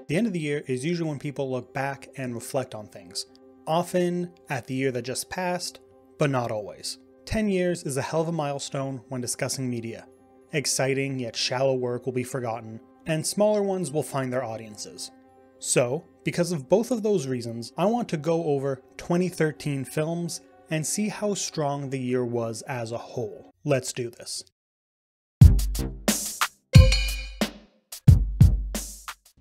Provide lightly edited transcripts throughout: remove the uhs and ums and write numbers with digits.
The end of the year is usually when people look back and reflect on things, often at the year that just passed, but not always. 10 years is a hell of a milestone when discussing media. Exciting yet shallow work will be forgotten, and smaller ones will find their audiences. So, because of both of those reasons, I want to go over 2013 films and see how strong the year was as a whole. Let's do this.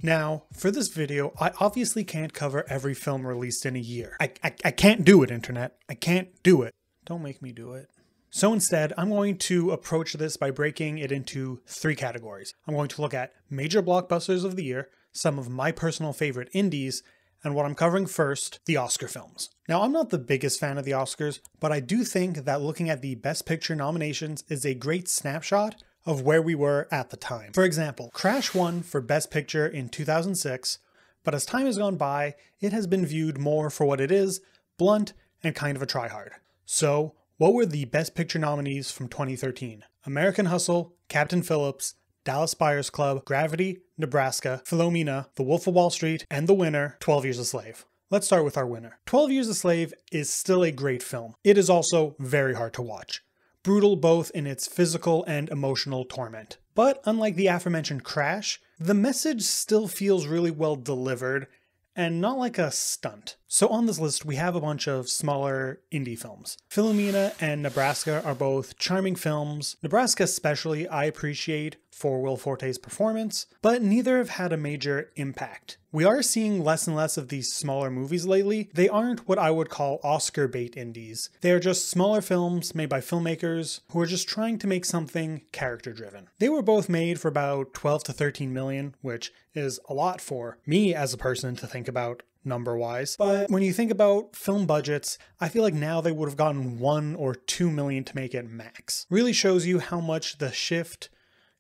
Now, for this video, I obviously can't cover every film released in a year. I can't do it, internet. I can't do it. Don't make me do it. So instead, I'm going to approach this by breaking it into 3 categories. I'm going to look at major blockbusters of the year, some of my personal favorite indies, and what I'm covering first, the Oscar films. Now, I'm not the biggest fan of the Oscars, but I do think that looking at the Best Picture nominations is a great snapshot of where we were at the time. For example, Crash won for Best Picture in 2006, but as time has gone by, it has been viewed more for what it is, blunt and kind of a tryhard. So, what were the Best Picture nominees from 2013? American Hustle, Captain Phillips, Dallas Buyers Club, Gravity, Nebraska, Philomena, The Wolf of Wall Street, and the winner, 12 Years a Slave. Let's start with our winner. 12 Years a Slave is still a great film. It is also very hard to watch. Brutal both in its physical and emotional torment. But unlike the aforementioned Crash, the message still feels really well delivered and not like a stunt. So on this list, we have a bunch of smaller indie films. Philomena and Nebraska are both charming films. Nebraska especially I appreciate for Will Forte's performance, but neither have had a major impact. We are seeing less and less of these smaller movies lately. They aren't what I would call Oscar bait indies. They are just smaller films made by filmmakers who are just trying to make something character driven. They were both made for about 12 to 13 million, which is a lot for me as a person to think about number-wise. But when you think about film budgets, I feel like now they would have gotten 1 or 2 million to make it max. Really shows you how much the shift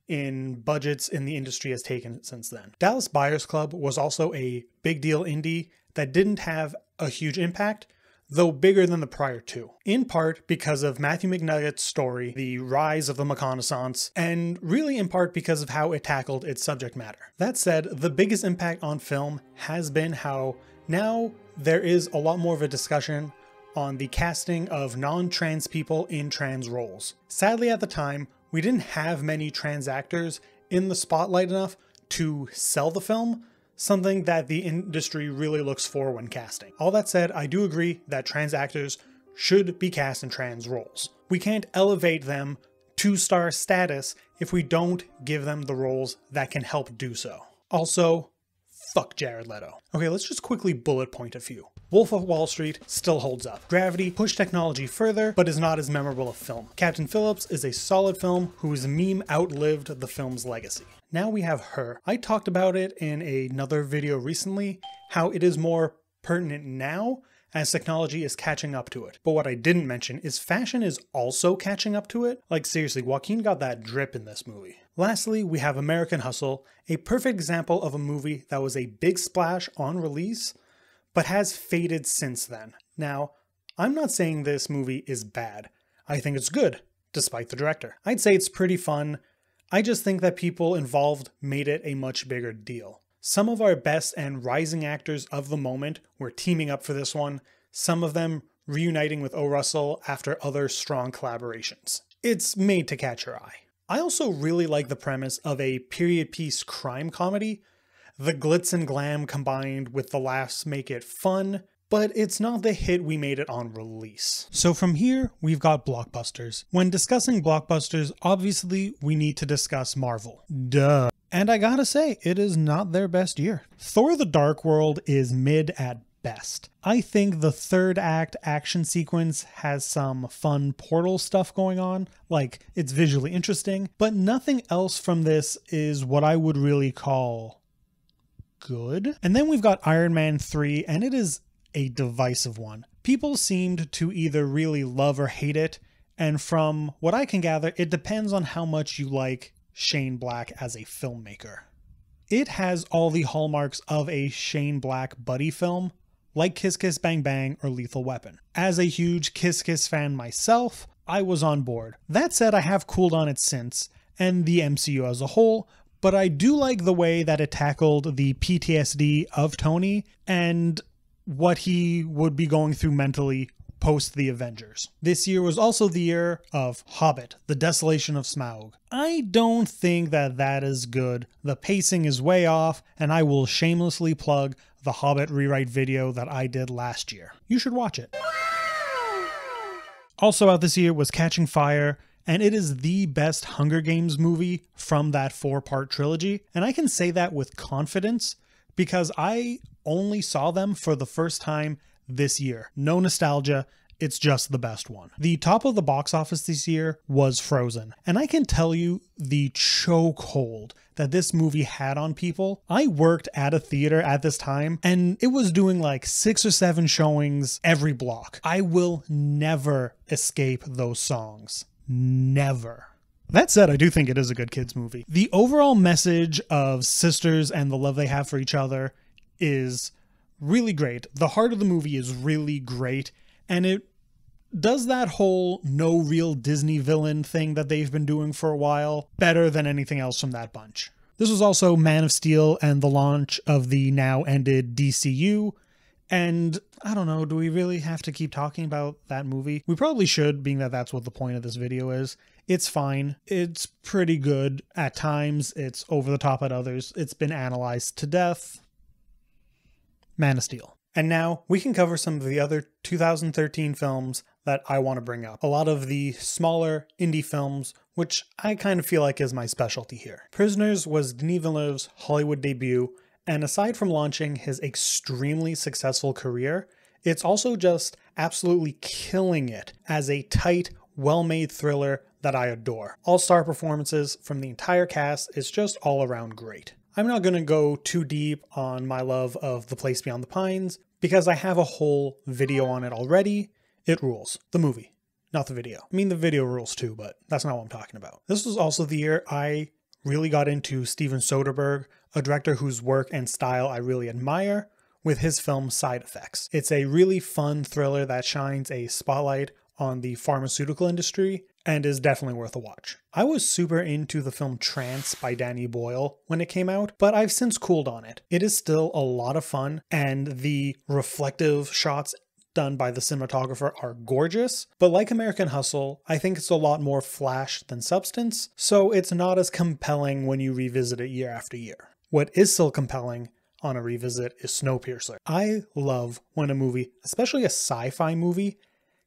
in budgets in the industry has taken since then. Dallas Buyers Club was also a big deal indie that didn't have a huge impact, though bigger than the prior two. In part because of Matthew McNugget's story, the rise of the reconnaissance, and really in part because of how it tackled its subject matter. That said, the biggest impact on film has been how now there is a lot more of a discussion on the casting of non-trans people in trans roles. Sadly, at the time, we didn't have many trans actors in the spotlight enough to sell the film, something that the industry really looks for when casting. All that said, I do agree that trans actors should be cast in trans roles. We can't elevate them to star status if we don't give them the roles that can help do so. Also, fuck Jared Leto. Okay, let's just quickly bullet point a few. Wolf of Wall Street still holds up. Gravity pushed technology further, but is not as memorable a film. Captain Phillips is a solid film whose meme outlived the film's legacy. Now we have Her. I talked about it in another video recently, how it is more pertinent now as technology is catching up to it. But what I didn't mention is fashion is also catching up to it. Like seriously, Joaquin got that drip in this movie. Lastly, we have American Hustle, a perfect example of a movie that was a big splash on release, but has faded since then. Now, I'm not saying this movie is bad. I think it's good, despite the director. I'd say it's pretty fun. I just think that people involved made it a much bigger deal. Some of our best and rising actors of the moment were teaming up for this one, some of them reuniting with O. Russell after other strong collaborations. It's made to catch your eye. I also really like the premise of a period piece crime comedy. The glitz and glam combined with the laughs make it fun, but it's not the hit we made it on release. So from here, we've got blockbusters. When discussing blockbusters, obviously we need to discuss Marvel. Duh. And I gotta say, it is not their best year. Thor: The Dark World is mid at best. I think the third act action sequence has some fun portal stuff going on, like it's visually interesting, but nothing else from this is what I would really call good. And then we've got Iron Man 3, and it is a divisive one. People seemed to either really love or hate it, and from what I can gather, it depends on how much you like Shane Black as a filmmaker. It has all the hallmarks of a Shane Black buddy film, like Kiss Kiss Bang Bang or Lethal Weapon. As a huge Kiss Kiss fan myself, I was on board. That said, I have cooled on it since, and the MCU as a whole, but I do like the way that it tackled the PTSD of Tony and what he would be going through mentally post the Avengers. This year was also the year of Hobbit, The Desolation of Smaug. I don't think that that is good. The pacing is way off, and I will shamelessly plug the Hobbit rewrite video that I did last year. You should watch it. Also out this year was Catching Fire, and it is the best Hunger Games movie from that 4-part trilogy, and I can say that with confidence because I only saw them for the first time this year. No nostalgia, it's just the best one. The top of the box office this year was Frozen, and I can tell you the chokehold that this movie had on people. I worked at a theater at this time, and it was doing like 6 or 7 showings every block. I will never escape those songs. Never. That said, I do think it is a good kids movie. The overall message of sisters and the love they have for each other is really great. The heart of the movie is really great, and it does that whole no real Disney villain thing that they've been doing for a while better than anything else from that bunch. This was also Man of Steel and the launch of the now ended DCU, and I don't know, do we really have to keep talking about that movie? We probably should, being that that's what the point of this video is. It's fine. It's pretty good at times. It's over the top at others. It's been analyzed to death. Man of Steel. And now we can cover some of the other 2013 films that I want to bring up. A lot of the smaller indie films, which I kind of feel like is my specialty here. Prisoners was Denis Villeneuve's Hollywood debut, and aside from launching his extremely successful career, it's also just absolutely killing it as a tight, well-made thriller that I adore. All-star performances from the entire cast is just all around great. I'm not going to go too deep on my love of The Place Beyond the Pines because I have a whole video on it already. It rules. The movie, not the video. I mean, the video rules too, but that's not what I'm talking about. This was also the year I really got into Steven Soderbergh, a director whose work and style I really admire, with his film Side Effects. It's a really fun thriller that shines a spotlight on the pharmaceutical industry and is definitely worth a watch. I was super into the film Trance by Danny Boyle when it came out, but I've since cooled on it. It is still a lot of fun, and the reflective shots done by the cinematographer are gorgeous, but like American Hustle, I think it's a lot more flash than substance, so it's not as compelling when you revisit it year after year. What is still compelling on a revisit is Snowpiercer. I love when a movie, especially a sci-fi movie,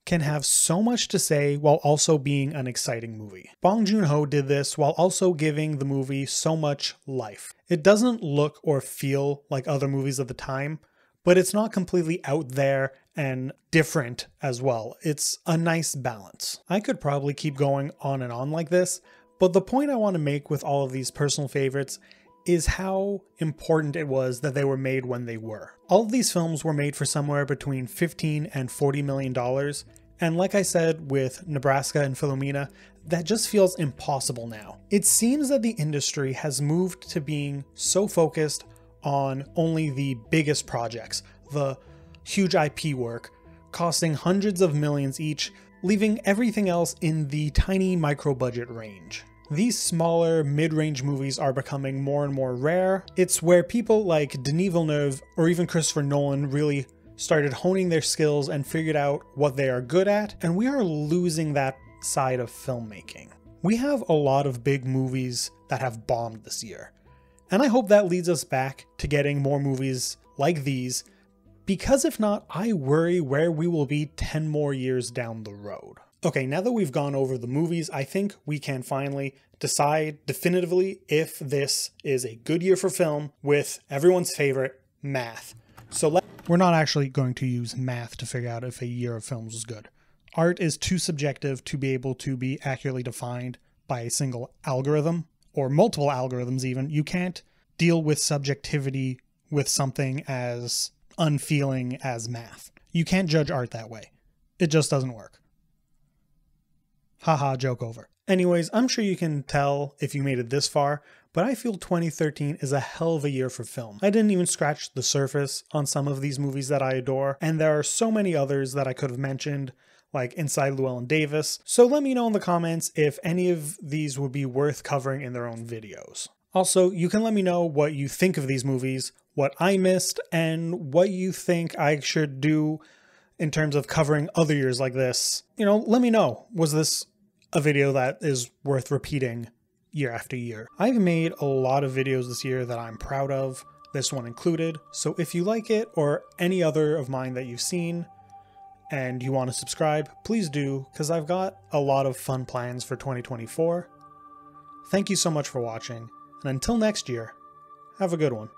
can have so much to say while also being an exciting movie. Bong Joon-ho did this while also giving the movie so much life. It doesn't look or feel like other movies of the time, but it's not completely out there and different as well. It's a nice balance. I could probably keep going on and on like this, but the point I want to make with all of these personal favorites is how important it was that they were made when they were. All of these films were made for somewhere between $15 and $40 million, and like I said with Nebraska and Philomena, that just feels impossible now. It seems that the industry has moved to being so focused on only the biggest projects, the huge IP work, costing hundreds of millions each, leaving everything else in the tiny micro-budget range. These smaller, mid-range movies are becoming more and more rare. It's where people like Denis Villeneuve or even Christopher Nolan really started honing their skills and figured out what they are good at, and we are losing that side of filmmaking. We have a lot of big movies that have bombed this year, and I hope that leads us back to getting more movies like these, because if not, I worry where we will be 10 more years down the road. Okay, now that we've gone over the movies, I think we can finally decide definitively if this is a good year for film with everyone's favorite, math. So we're not actually going to use math to figure out if a year of films was good. Art is too subjective to be able to be accurately defined by a single algorithm, or multiple algorithms even. You can't deal with subjectivity with something as unfeeling as math. You can't judge art that way. It just doesn't work. Haha, joke over. Anyways, I'm sure you can tell if you made it this far, but I feel 2013 is a hell of a year for film. I didn't even scratch the surface on some of these movies that I adore, and there are so many others that I could have mentioned, like Inside Llewellyn Davis, so let me know in the comments if any of these would be worth covering in their own videos. Also, you can let me know what you think of these movies, what I missed, and what you think I should do in terms of covering other years like this. You know, let me know. Was this a video that is worth repeating year after year? I've made a lot of videos this year that I'm proud of, this one included, so if you like it or any other of mine that you've seen and you want to subscribe, please do, because I've got a lot of fun plans for 2024. Thank you so much for watching, and until next year, have a good one.